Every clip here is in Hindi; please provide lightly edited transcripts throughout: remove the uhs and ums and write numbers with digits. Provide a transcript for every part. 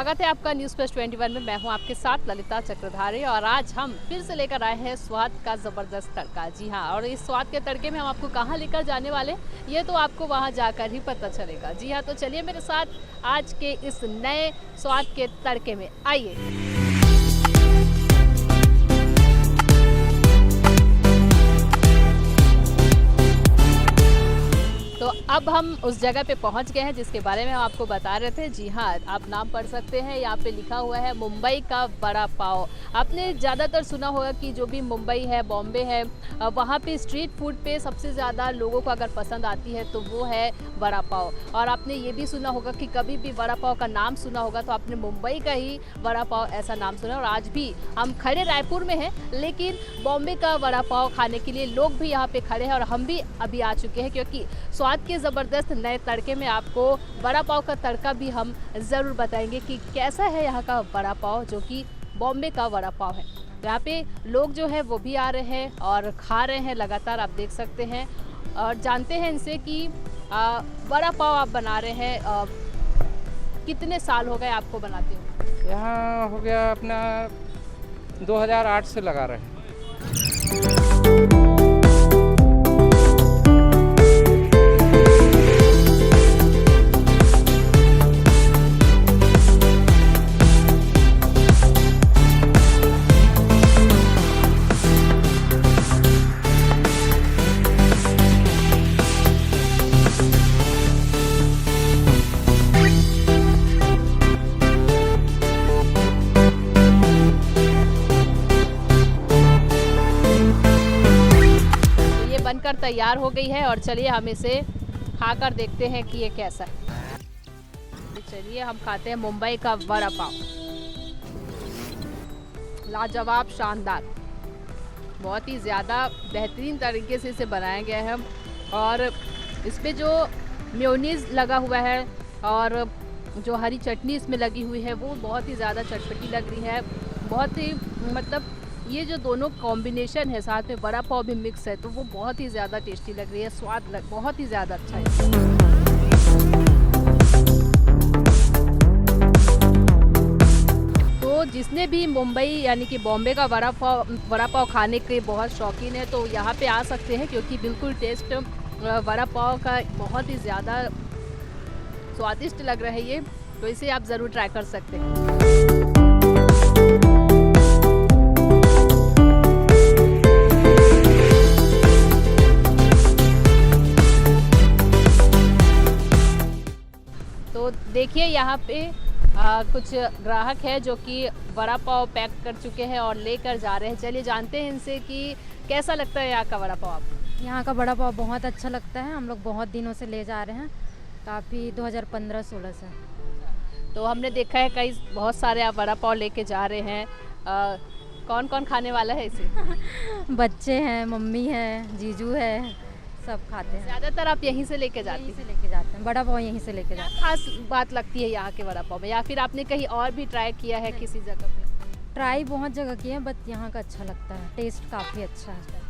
स्वागत है आपका न्यूज़ प्लस 21 में। मैं हूं आपके साथ ललिता चक्रधारी और आज हम फिर से लेकर आए हैं स्वाद का ज़बरदस्त तड़का। जी हां, और इस स्वाद के तड़के में हम आपको कहां लेकर जाने वाले ये तो आपको वहां जाकर ही पता चलेगा। जी हां, तो चलिए मेरे साथ आज के इस नए स्वाद के तड़के में आइए। तो अब हम उस जगह पे पहुंच गए हैं जिसके बारे में हम आपको बता रहे थे। जी हाँ, आप नाम पढ़ सकते हैं, यहाँ पे लिखा हुआ है मुंबई का वड़ा पाव। आपने ज़्यादातर सुना होगा कि जो भी मुंबई है, बॉम्बे है, वहाँ पे स्ट्रीट फूड पे सबसे ज़्यादा लोगों को अगर पसंद आती है तो वो है वड़ा पाव। और आपने ये भी सुना होगा कि कभी भी वड़ा पाव का नाम सुना होगा तो आपने मुंबई का ही वड़ा पाव ऐसा नाम सुना। और आज भी हम खड़े रायपुर में हैं, लेकिन बॉम्बे का वड़ा पाव खाने के लिए लोग भी यहाँ पे खड़े हैं और हम भी अभी आ चुके हैं, क्योंकि स्वाद के ज़बरदस्त नए तड़के में आपको वड़ा पाव का तड़का भी हम ज़रूर बताएंगे कि कैसा है यहाँ का वड़ा पाव, जो कि बॉम्बे का वड़ा पाव है। यहाँ पे लोग जो है वो भी आ रहे हैं और खा रहे हैं लगातार, आप देख सकते हैं। और जानते हैं इनसे कि वड़ा पाव आप बना रहे हैं, कितने साल हो गए आपको बनाते हो? यहाँ हो गया अपना 2008 से लगा रहे हैं। बनकर तैयार हो गई है और चलिए हम इसे खाकर देखते हैं कि ये कैसा है। चलिए हम खाते हैं मुंबई का वड़ा पाव। लाजवाब, शानदार, बहुत ही ज़्यादा बेहतरीन तरीके से इसे बनाया गया है। और इस पे जो मेयोनीज लगा हुआ है और जो हरी चटनी इसमें लगी हुई है वो बहुत ही ज़्यादा चटपटी लग रही है। बहुत ही मतलब ये जो दोनों कॉम्बिनेशन है, साथ में वड़ा पाव भी मिक्स है, तो वो बहुत ही ज़्यादा टेस्टी लग रही है। स्वाद बहुत ही ज़्यादा अच्छा है। तो जिसने भी मुंबई यानी कि बॉम्बे का वड़ा पाव खाने के बहुत शौकीन है तो यहाँ पे आ सकते हैं, क्योंकि बिल्कुल टेस्ट वड़ा पाव का बहुत ही ज़्यादा स्वादिष्ट लग रहा है ये। तो इसे आप ज़रूर ट्राई कर सकते हैं। तो देखिए यहाँ पे कुछ ग्राहक है जो कि वड़ा पाव पैक कर चुके हैं और लेकर जा रहे हैं। चलिए जानते हैं इनसे कि कैसा लगता है यहाँ का वड़ा पाव आपको। यहाँ का वड़ा पाव बहुत अच्छा लगता है। हम लोग बहुत दिनों से ले जा रहे हैं, काफ़ी 2015-16 से। तो हमने देखा है बहुत सारे आप वड़ा पाव लेके जा रहे हैं। कौन कौन खाने वाला है इसे? बच्चे हैं, मम्मी है, जीजू है, सब खाते हैं। ज़्यादातर आप यहीं से लेके जाते हैं? यहीं से लेके जाते हैं, वड़ा पाव यहीं से लेके जाते हैं। खास बात लगती है यहाँ के वड़ा पाव में, या फिर आपने कहीं और भी ट्राई किया है किसी जगह पे? ट्राई बहुत जगह किए हैं, बट यहाँ का अच्छा लगता है, टेस्ट काफ़ी अच्छा है।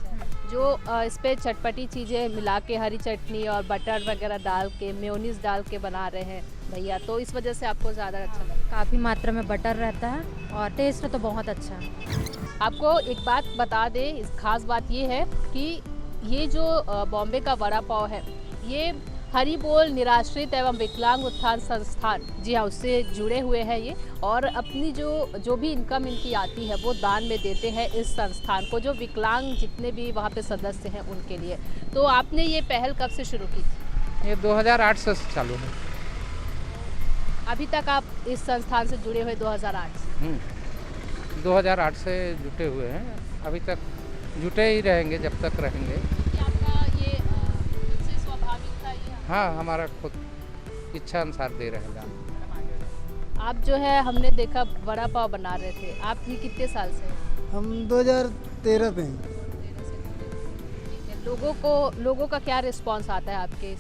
जो इस पे चटपटी चीज़ें मिला के, हरी चटनी और बटर वगैरह डाल के, मेयोनीज डाल के बना रहे हैं भैया, तो इस वजह से आपको ज़्यादा अच्छा लगता है? काफ़ी मात्रा में बटर रहता है और टेस्ट तो बहुत अच्छा है। आपको एक बात बता दें, इस खास बात ये है कि ये जो बॉम्बे का वड़ा पाव है, ये हरिबोल निराश्रित एवं विकलांग उत्थान संस्थान, जी हाँ, उससे जुड़े हुए हैं ये। और अपनी जो भी इनकम इनकी आती है वो दान में देते हैं इस संस्थान को, जो विकलांग जितने भी वहाँ पे सदस्य हैं उनके लिए। तो आपने ये पहल कब से शुरू की थी? ये 2008 से चालू है। अभी तक आप इस संस्थान से जुड़े हुए 2008 से? 2008 से जुटे हुए हैं, अभी तक जुटे ही रहेंगे जब तक रहेंगे। आपका ये खुद से स्वाभाविक था ये? हाँ, हमारा खुद इच्छा अनुसार दे रहेगा। आप जो है, हमने देखा वड़ा पाव बना रहे थे, आप ये कितने साल से? हम 2013 पे हैं। लोगों का क्या रिस्पांस आता है आपके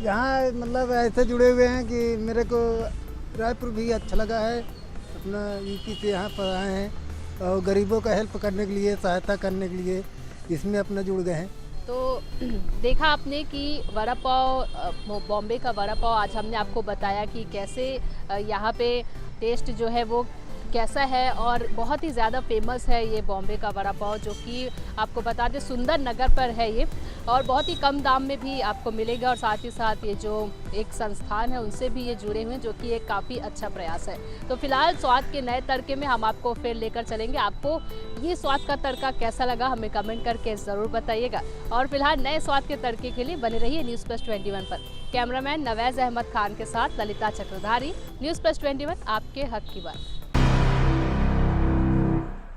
यहाँ मतलब ऐसे जुड़े हुए हैं कि मेरे को रायपुर भी अच्छा लगा है। अपना यूपी से यहाँ पर आए हैं और गरीबों का हेल्प करने के लिए, सहायता करने के लिए इसमें अपना जुड़ गए हैं। तो देखा आपने कि वड़ा पाव बॉम्बे का वड़ा पाव आज हमने आपको बताया कि कैसे यहाँ पे टेस्ट जो है वो कैसा है और बहुत ही ज़्यादा फेमस है ये बॉम्बे का वड़ा पाव, जो कि आपको बता दें सुंदर नगर पर है ये और बहुत ही कम दाम में भी आपको मिलेगा। और साथ ही साथ ये जो एक संस्थान है उनसे भी ये जुड़े हुए हैं, जो कि एक काफ़ी अच्छा प्रयास है। तो फिलहाल स्वाद के नए तड़के में हम आपको फिर लेकर चलेंगे। आपको ये स्वाद का तड़का कैसा लगा हमें कमेंट करके ज़रूर बताइएगा। और फिलहाल नए स्वाद के तड़के के लिए बने रहिए न्यूज़ प्लस 21 पर। कैमरामैन नवैज़ अहमद खान के साथ ललिता चक्रधारी, न्यूज़ प्लस 21 आपके हक की बात।